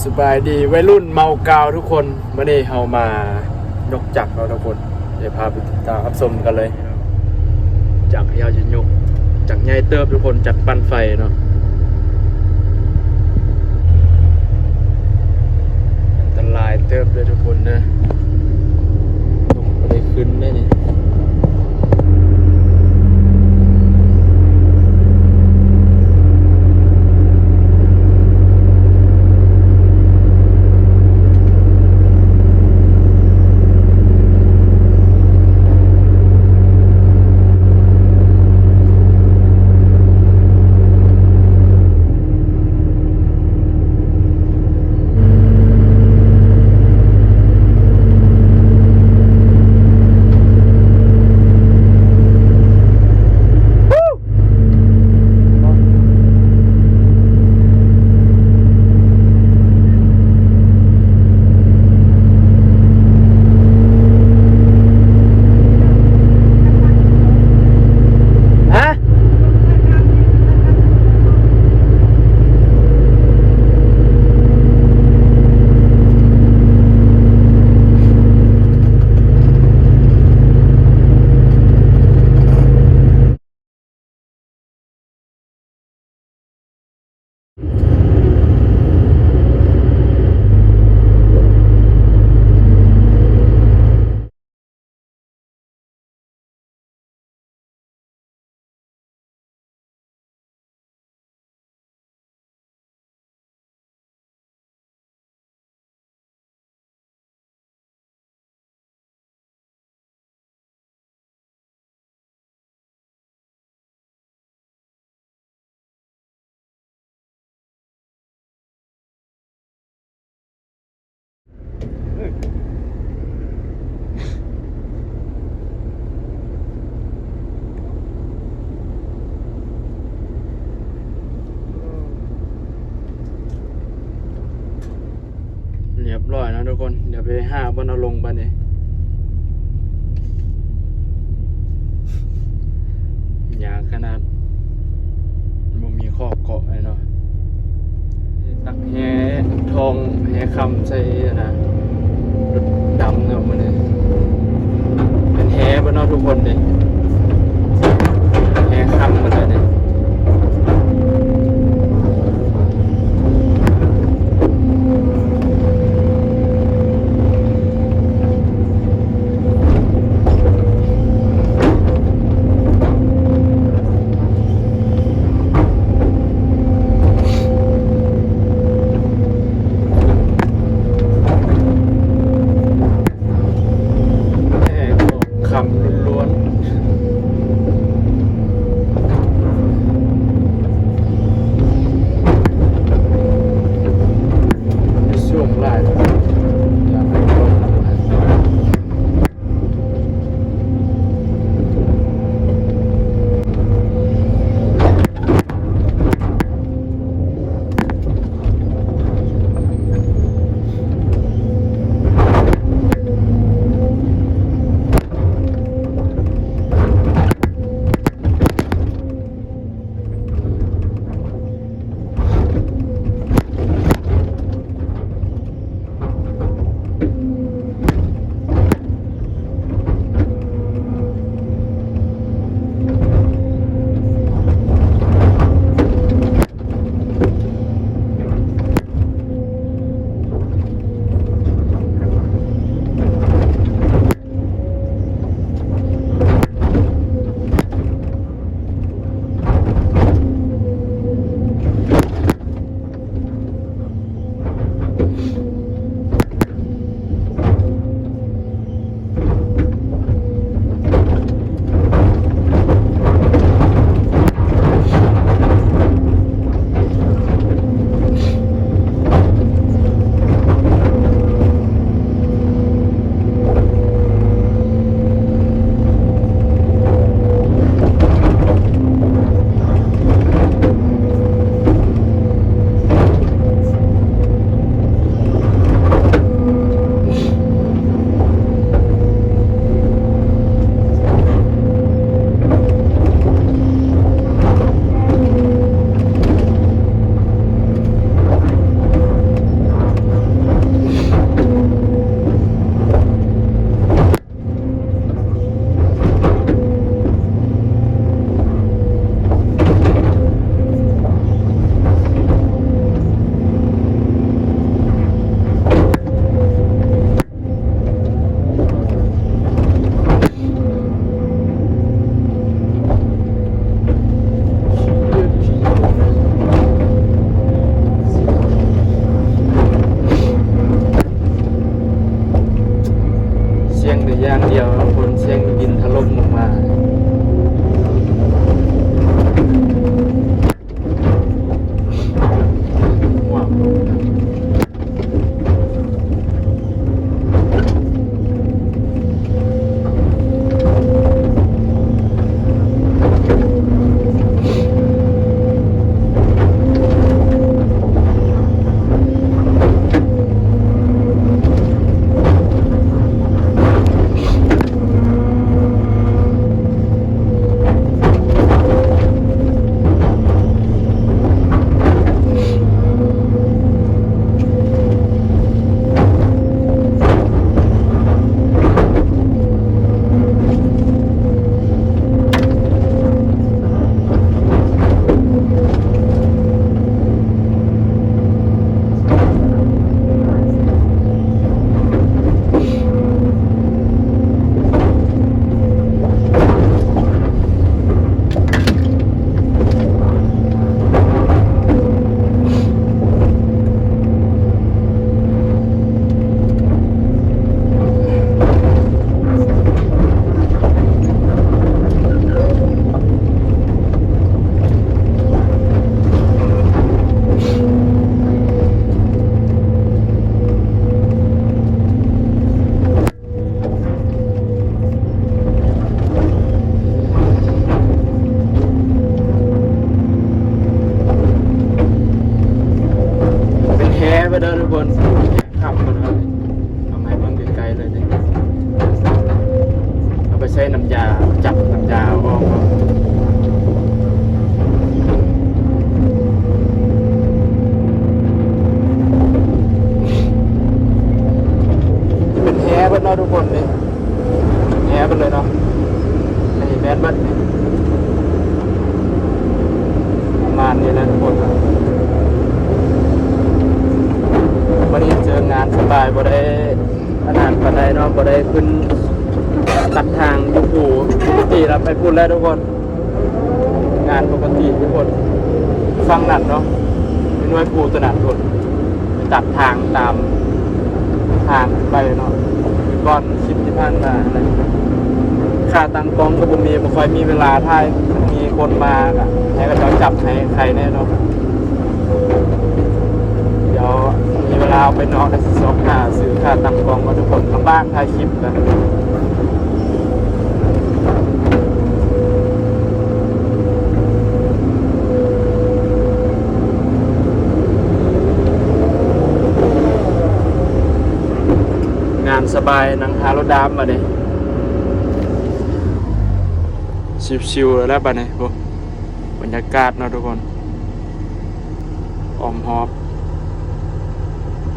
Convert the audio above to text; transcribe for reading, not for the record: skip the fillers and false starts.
สบายดีวัยรุ่นเมากาวทุกคนเมื่อนี้เฮามายกจักรเราทุกคนเดี๋ยวพาไปติดตามรับชมกันเลยจักรยาวจะยกจักรใหญ่เติบทุกคนจักรปั้นไฟเนาะอันตรายเติบเลยทุกคนนะยกไปได้ขึ้นได้นี่เรียบร้อยนะทุกคนเดี๋ยวไปห้าบนเอาลงไปนี่ยากขนาดมันมีขอบเกาะเลยเนาะตักแหทองแหคำใส่นะรถดำเนาะมันนี่เป็นแหบนเนาะทุกคนนี่แหคำมันเลยนี่คำล้วนๆ อย่างเดียวคนเสียงดินถล่มลงมาว้าว ไปเดินทุกคนขับมันเลยเอาไม้บ้างไกลๆเลยเนี่ยเอาไปใช้น้ำยาจับน้ำยาออกเป็นแฮร์บัดเนาะทุกคนเลยแฮร์บัดเลยเนาะไอ้แบดบัดเนี่ยประมาณนี้แหละทุกคนวันนี้เจองานสบายบ่ได้ขนาดปานใดเนาะบ่ได้ขึ้นตัดทางอยู่ปู่ปกติเราไปพูดแล้วทุกคนงานปกติทุกคนฟังนั่นเนาะเป็นไว้ปู่ตนัดทุกคนไปตัดทางตามทางไปเนาะก่อนคลิปที่ผ่านมาอะไรค่าตั้งกล้องก็บ่มีบ่ค่อยมีเวลาถ่ายมีคนมาก็ให้ก็จะจับให้ใครแน่เนาะเดี๋ยวมีเวลาไปนอกได้2 หาซื้อค่าตั้งกล้องมาทุกคนลำบากถ่ายคลิปกันงานสบายนั่งหารถดามมาดิชิวๆแล้วป่ะเนี่ยบรรยากาศเนาะทุกคนอ้อมหอบ